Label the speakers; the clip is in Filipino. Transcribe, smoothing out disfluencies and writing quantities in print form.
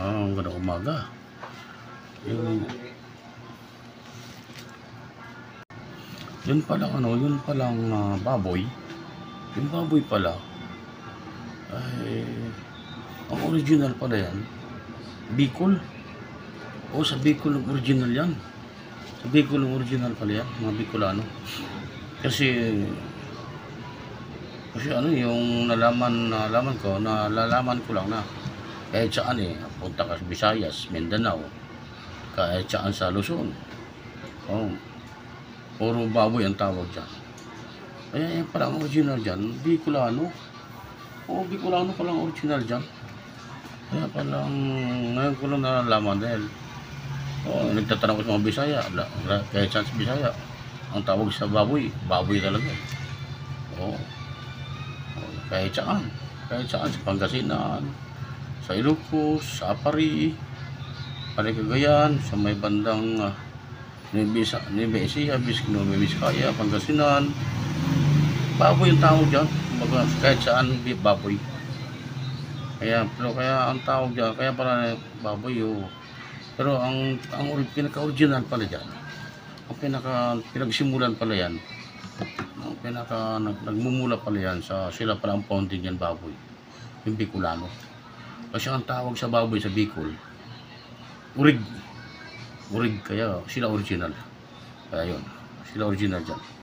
Speaker 1: Magandang umaga. Yung, yun palang baboy. Yung baboy pala, ay, ang original pala yan, Bicol. O sa Bicol ang original yan. Sa Bicol ang original pala yan, mga Bicolano. Kasi ano yung nalalaman ko lang na kahit saan punta ka sa Visayas, Mindanao, kahit saan sa Luzon, puro baboy ang tawag dyan. Kaya yan palang original dyan, Bicolano. Bicolano palang original dyan. Kaya palang ngayon ko lang nalalaman dahil nagtatanong ko sa mga Bisaya, kahit saan sa Bisaya, ang tawag sa baboy talaga. Kahit saan sa Pangasinan, sa Ilocos, sa Apari, Cagayan, sa may bandang Nueva Ecija, Biskaya, Pangasinan, baboy ang tawag dyan. Kahit saan baboy. Kaya ang tawag dyan, kaya pala baboy Pero ang pinaka-original pala dyan, ang pinagsimulan pala yan, nagmumula pala yan sila pala ang founding yan baboy, yung Bicolano. Kasi ang tawag sa baboy sa Bicol, urig, kaya sila original. Kaya yun, sila original dyan.